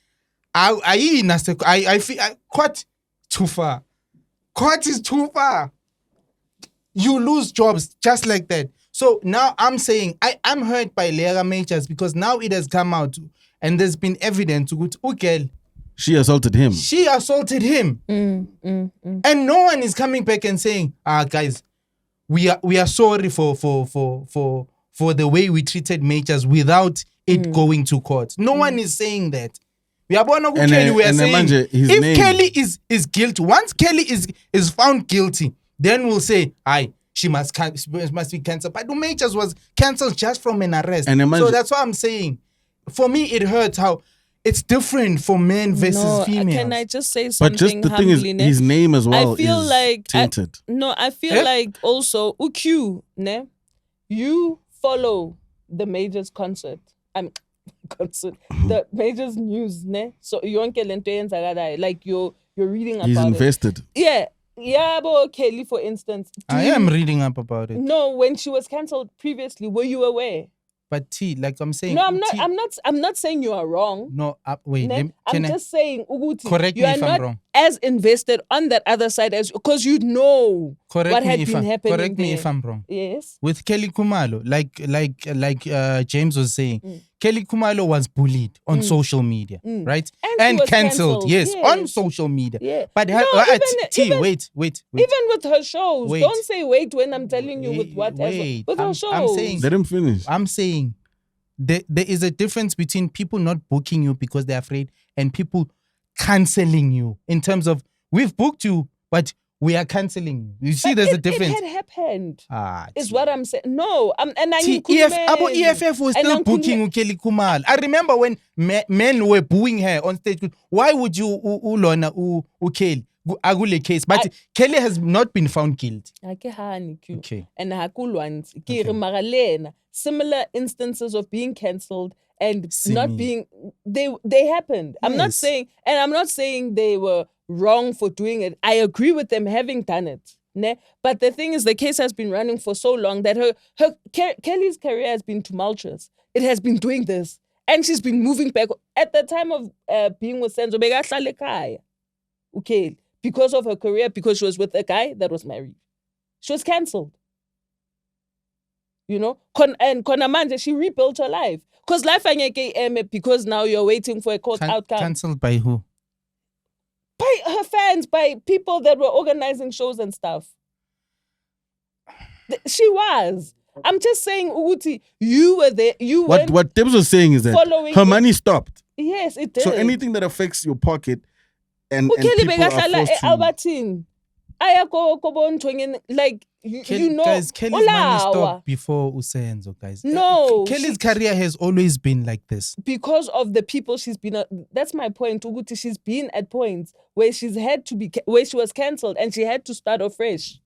I feel court too far. Court is too far. You lose jobs just like that. So now I'm saying I'm hurt by Leah Majors because now it has come out and there's been evidence to she assaulted him. And no one is coming back and saying, guys, we are sorry for the way we treated Majors without it going to court. No one is saying that. We are saying if Kelly is guilty, once Kelly is found guilty, then we'll say, she must be cancelled. But the Majors was cancelled just from an arrest. So that's what I'm saying. For me, it hurts how it's different for men versus females. Can I just say something? But just the thing is, his name as well is like tainted. I feel like also, ne? You follow the Majors concert. The Majors news, ne? So like you're reading about it. He's invested. Yeah, but Kelly, for instance. I am reading up about it. No, when she was cancelled previously, were you aware? But like I'm saying. No, I'm not saying you are wrong. No, wait. I'm just saying, Uguti, correct me if I'm wrong. As invested on that other side as because you know what had been happening. Correct me if I'm wrong. Yes. With Kelly Khumalo, like James was saying, Kelly Khumalo was bullied on social media, right? And cancelled. Yes, on social media. Yeah. But wait. Even with her shows, don't say wait when I'm telling you with whatever. With her shows. I'm saying, let him finish. I'm saying there is a difference between people not booking you because they're afraid and people cancelling you. In terms of, we've booked you, but we are cancelling you. You see, there's a difference. It had happened. Is what I'm saying. No, EFF was still booking Kelly Khumalo. I remember when men were booing her on stage. Why would you ulona Kelly? Agule case, but Kelly has not been found guilty. Okay. And similar instances of being cancelled and not being they happened. I'm not saying they were wrong for doing it. I agree with them having done it. Ne? But the thing is, the case has been running for so long that Kelly's career has been tumultuous. It has been doing this, and she's been moving back. At the time of being with Senzo, okay. because of her career, because she was with a guy that was married. She was cancelled. You know? And Konamanje, she rebuilt her life. Because life angeke because now you're waiting for a court outcome. Cancelled by who? By her fans, by people that were organizing shows and stuff. She was. I'm just saying, Uguti, you were there. What Tibbs was saying is that her money stopped. Yes, it did. So anything that affects your pocket and people are forced to... Albertine. Like, you know, guys, Kelly's money stopped before Usenzo, guys. No. Kelly's career has always been like this. Because of the people she's been... That's my point, Uguti. She's been at points where she was cancelled and she had to start afresh.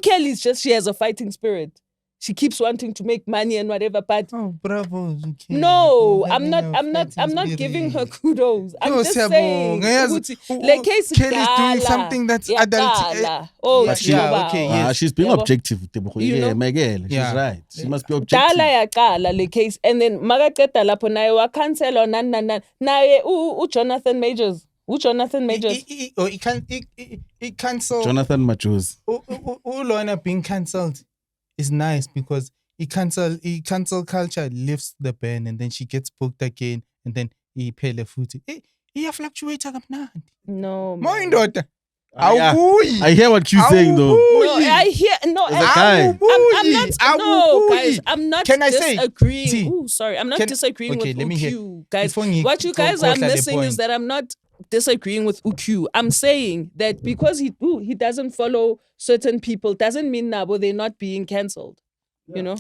Kelly's just, she has a fighting spirit. She keeps wanting to make money and whatever, but bravo. No, I'm not giving her kudos. I'm just saying Kelly's doing something that's adult. She's being objective. She's right. She must be objective. Case. And then Magaketa lapo nae wa cancel or nae Jonathan Majors. Jonathan Majors? He cancelled. Jonathan Majors. Lorna being cancelled is nice because he cancel culture lifts the pen and then she gets booked again and then he pay the food. He fluctuates kamnandi. No. My daughter. I hear what you're saying though. No, I hear I'm not Can I disagreeing. say? Sorry, I'm not disagreeing with UQ, guys. What you guys are missing is that I'm not disagreeing with UQ. I'm saying that because he doesn't follow certain people doesn't mean Nabo they're not being cancelled. Yeah. You know?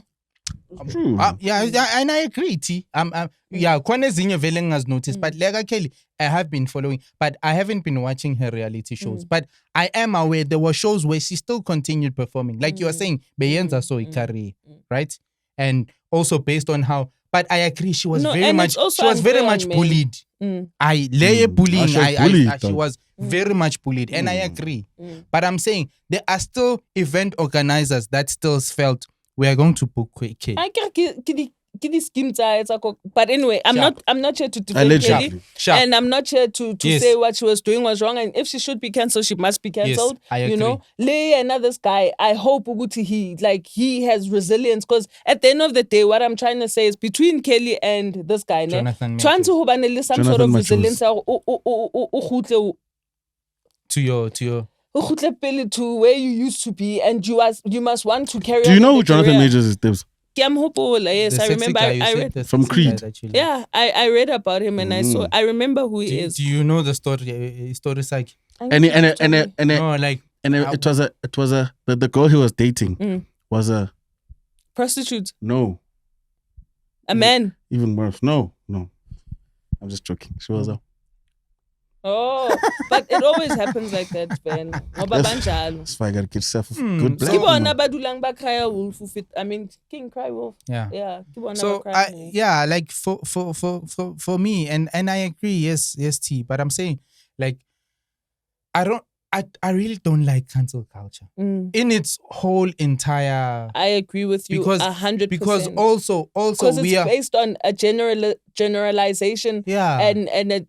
True. And I agree, T. Kwane zinye vele ngazinotice, but Lega Kelly, I have been following, but I haven't been watching her reality shows. But I am aware there were shows where she still continued performing. Like you were saying, Beyenza so ikari, right? And also based on how, but I agree, she was very much bullied. I lay bullying. She was very much bullied, and I agree. But I'm saying there are still event organizers that still felt we are going to book K. But anyway, I'm not here to defend Kelly, and I'm not here to say what she was doing was wrong. And if she should be cancelled, she must be cancelled. Yes, I agree. You know, Lay and this guy. I hope Uguti he has resilience because at the end of the day, what I'm trying to say is between Kelly and this guy, Jonathan trying to have some sort of resilience to where you used to be, and you must want to carry on. Do you know who Jonathan Majors is, Tibbs? Yes, I remember. I read from Creed. Yeah, I read about him and I remember who he is. Do you know the story? Story like it was the girl he was dating was a prostitute. No, a man. Even worse. No. I'm just joking. She was a. Oh, but it always happens like that, Ben. That's why I gotta get yourself a good black I mean, King Cry Wolf. Yeah. So like for me, and I agree. Yes, T. But I'm saying, like, I really don't like cancel culture in its whole entire. I agree with you 100%. Because also we are based on a generalization and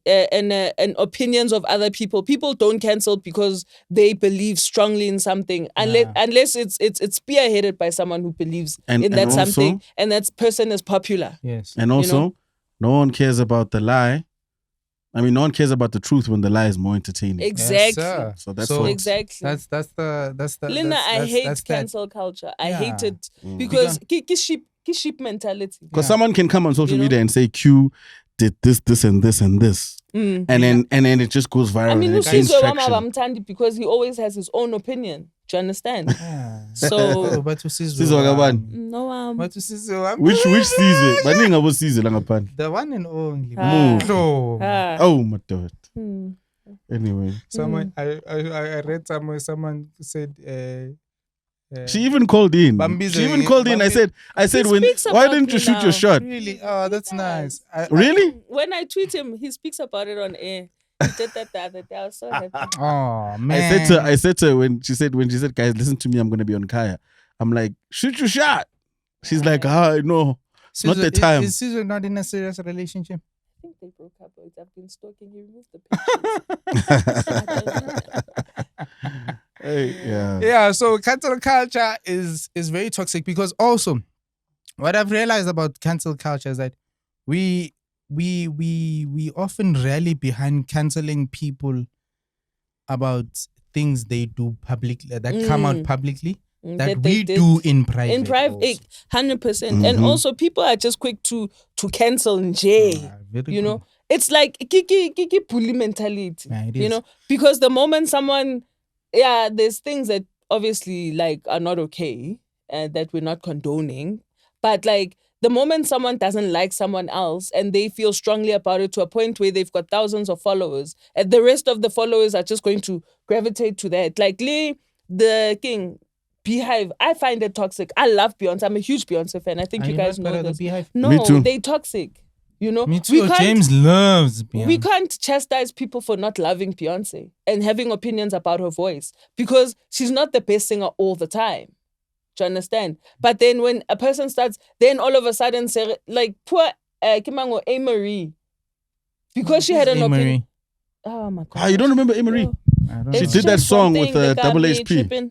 opinions of other people. People don't cancel because they believe strongly in something unless it's spearheaded by someone who believes in that something and that person is popular. Yes, and also no one cares about the lie. I mean, no one cares about the truth when the lie is more entertaining. Exactly. Yes, so that's exactly. That's the. Lina, I hate cancel culture. I hate it because sheep mentality. Because someone can come on social media and say Q did this and this and this, and then it just goes viral. I mean, because he always has his own opinion. Do you understand? So, but no, which season? The one and only. Oh my God. Anyway, someone I read somewhere. Someone said. She even called in. I said, why didn't you shoot your shot? Really? Oh, that's nice. Really? When I tweet him, he speaks about it on air. He did that the other day. I was so happy. Oh man! I said to her when she said, guys, listen to me. I'm gonna be on Kaya. I'm like, shoot your shot. She's like, no, it's not the time. Is Caesar not in a serious relationship? I think they broke up. I've been stalking. He removed the pictures. Yeah, so cancel culture is very toxic, because also what I've realized about cancel culture is that we often rally behind canceling people about things they do publicly, that come out publicly, that we do in private. In private, 100%. And also people are just quick to cancel nje. You know, it's like kiki bully mentality. You know, because the moment someone, there's things that obviously like are not okay and that we're not condoning, but like the moment someone doesn't like someone else and they feel strongly about it to a point where they've got thousands of followers, and the rest of the followers are just going to gravitate to that. Like the king Beehive, I find it toxic. I love Beyonce. I'm a huge Beyonce fan. I think you guys know this. No, Me too. they toxic. You know, me too. James loves Beyonce. We can't chastise people for not loving Beyonce and having opinions about her voice, because she's not the best singer all the time. Do you understand? But then when a person starts, then all of a sudden say, like poor Kimango A-Marie, because she had an opinion. Oh my God. You don't remember A-Marie? She did that song with Double HP.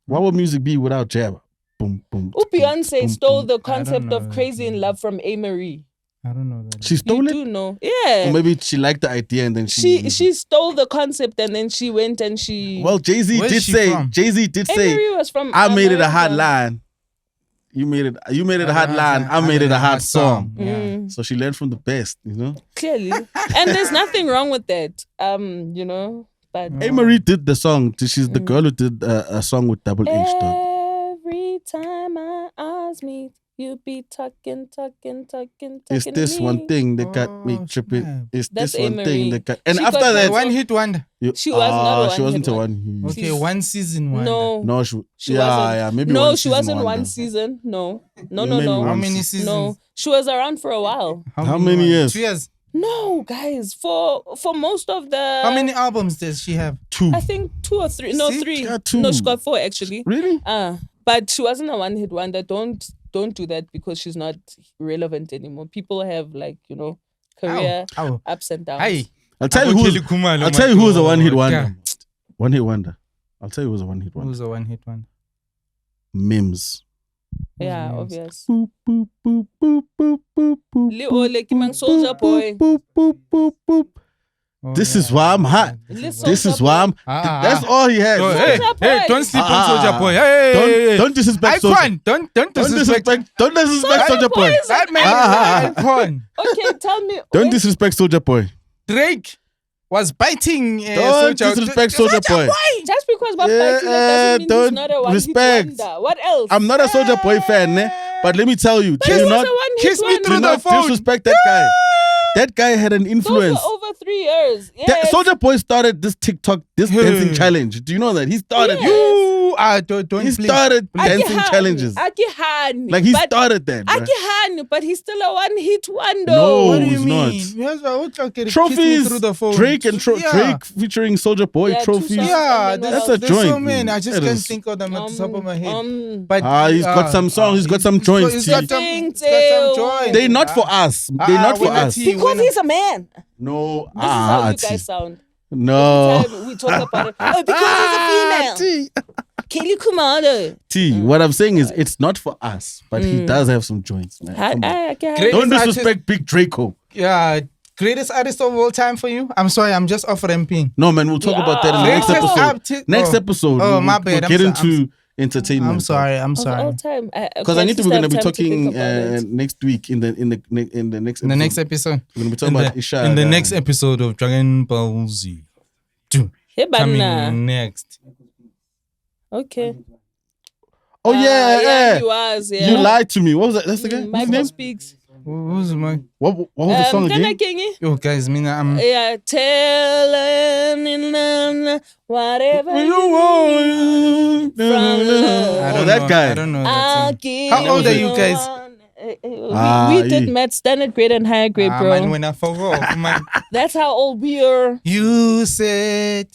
What would music be without Jabba? Boom, boom. Beyonce stole the concept of Crazy in Love from A-Marie. I don't know that. She stole it? You do know. Yeah. Or maybe she liked the idea and then she stole the concept and then she went and she... Well, Jay-Z did say, A-Marie was from I made it a hot line. You made it a hot line. I made it a hot song. Yeah. So she learned from the best, you know? Clearly. And there's nothing wrong with that. You know, but... A-Marie did the song. She's the girl who did a song with Double H. Every time our eyes meet, you be talking. It's this one thing that got me tripping. Snap. It's That's this one A-Marie. thing that got... And She after got that... One hit wonder. She was not a She wasn't a one-hit one hit. Okay, one season wonder. No, she wasn't. Maybe no, one she season wasn't wonder. one season. No. Maybe How one many season. seasons? No, she was around for a while. How many years? 2 years. No, guys, for most of the... How many albums does she have? 2. I think 2 or 3. No, See? 3. Yeah, 2. No, she got 4 actually. Really? But she wasn't a one-hit wonder. Don't do that because she's not relevant anymore. People have like, you know, career Ow. ups and downs. Hey, I'll tell you who's a one-hit wonder. One-hit wonder. I'll tell you who's a one-hit wonder. Who's a one-hit wonder? Mims. Yeah, obvious. Boop, boop, boop, boop, boop, boop, boop, Leo Lekimang Soulja Boy. boop, boop, boop, boop. This is why I'm hot. This is why I'm... That's all he has. Hey, don't sleep on Soulja Boy. Hey, Don't disrespect Soulja. Icon. Don't disrespect Soulja Boy. that man. Is an icon. Okay, tell me. Don't disrespect Soulja Boy. Drake was biting. Don't disrespect Soulja Boy. Just because Bob Biting doesn't mean don't he's not a one-hit respect. wonder. What else? I'm not a Soulja Boy fan, but let me tell you, But he was a one-hit kiss me wonder. through do the not phone. disrespect that guy. That guy had an Those influence. were over 3 years. Yes. Soulja Boy started this TikTok, this dancing challenge. Do you know that? He started Yes. Don't He please. started dancing challenges. Akihani. Like he But started that. bruh. Akihani, but he's still a one-hit wonder. No. What do you he's mean? not. Kiss Trophies. me through the phone. Drake and Drake featuring Soulja Boy. Yeah, 2 Trophies. songs. Yeah, And then That's what a else? there's so joint, many. man. I just That can't is- think of them at the top of my head. But He's got some songs. He's got some joints. He's got T. some joints. They're not for us. They're not for we're not us. T. Because he's a man. No. This is how you T. guys sound. No. Every time we talk about it. Oh, because he's a female. Kelly Kumado. T. What I'm saying is, it's not for us, but he does have some joints, man. Come on. Great. Don't disrespect Big Draco. Yeah, greatest artist of all time for you? I'm sorry, I'm just off ramping. No, man, we'll talk about that in the next episode. Next episode, my bad. we'll get into entertainment. I'm sorry. Of all time. Because I need to. We're going to be talking next week in the next episode. In the next episode. We're going to be talking about Isha. In the next episode of Dragon Ball Z. Hey, Coming Banana. next. Okay. Oh yeah. You was, yeah. You lied to me. What was that? That's the guy. What's his Michael name? Speaks. Who's my? What was the song Kana again? Kingi. Yo, guys, I'm. Yeah, telling whatever You want from love. Oh, that guy. I don't know. I'll That give How old are you guys? We did math, standard grade and higher grade, bro. Man, when I forgot, man. That's how old we are. You said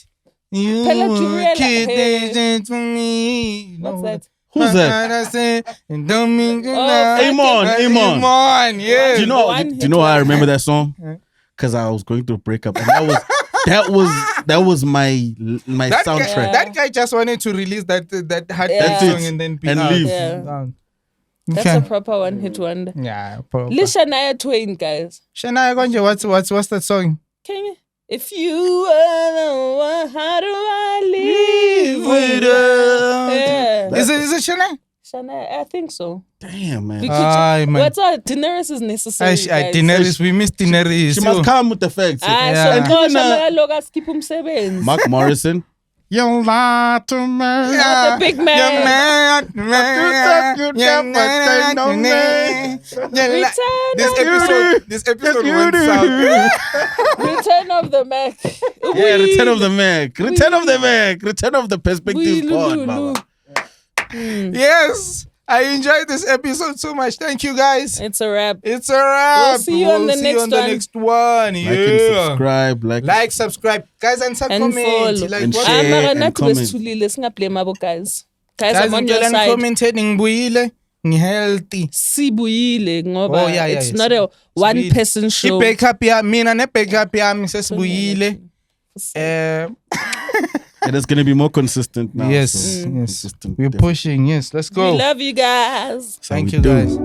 you Pella would Juriela. keep this for me. What's that? Who's that? Amon. Yeah. Do you know why I remember that song? Because I was going through a breakup, and that was my soundtrack. That guy just wanted to release that hard song and then be and out. leave. Yeah. That's a proper one-hit wonder. Yeah, proper. Shania Twain, guys. Shania Konje, what's that song? Can you? If you were the one, how do I live without? Yeah. Is it Shania? Shania, I think so. Damn, man. What's our Daenerys is necessary. Daenerys, we miss Daenerys. She must come with the facts. Mark Morrison. You're not to me. The big man. You're mad, This episode went south. Return of the Mac. Yeah, Return of the Mac. Return of the Mac. Return of the Perspective God, Baba. Yes. I enjoyed this episode so much. Thank you, guys. It's a wrap. We'll see you on the next one. Like and subscribe. Like, subscribe. Guys, and comment. Follow. And share and comment. Guys, I'm on your side. Commenting. Healthy. Sibuyile ngoba it's not a one person show. Backup mina ne backup yami sesibuyile. It is going to be more consistent now. Yes, yes. We're pushing. Yes, let's go. We love you guys. Thank you, guys.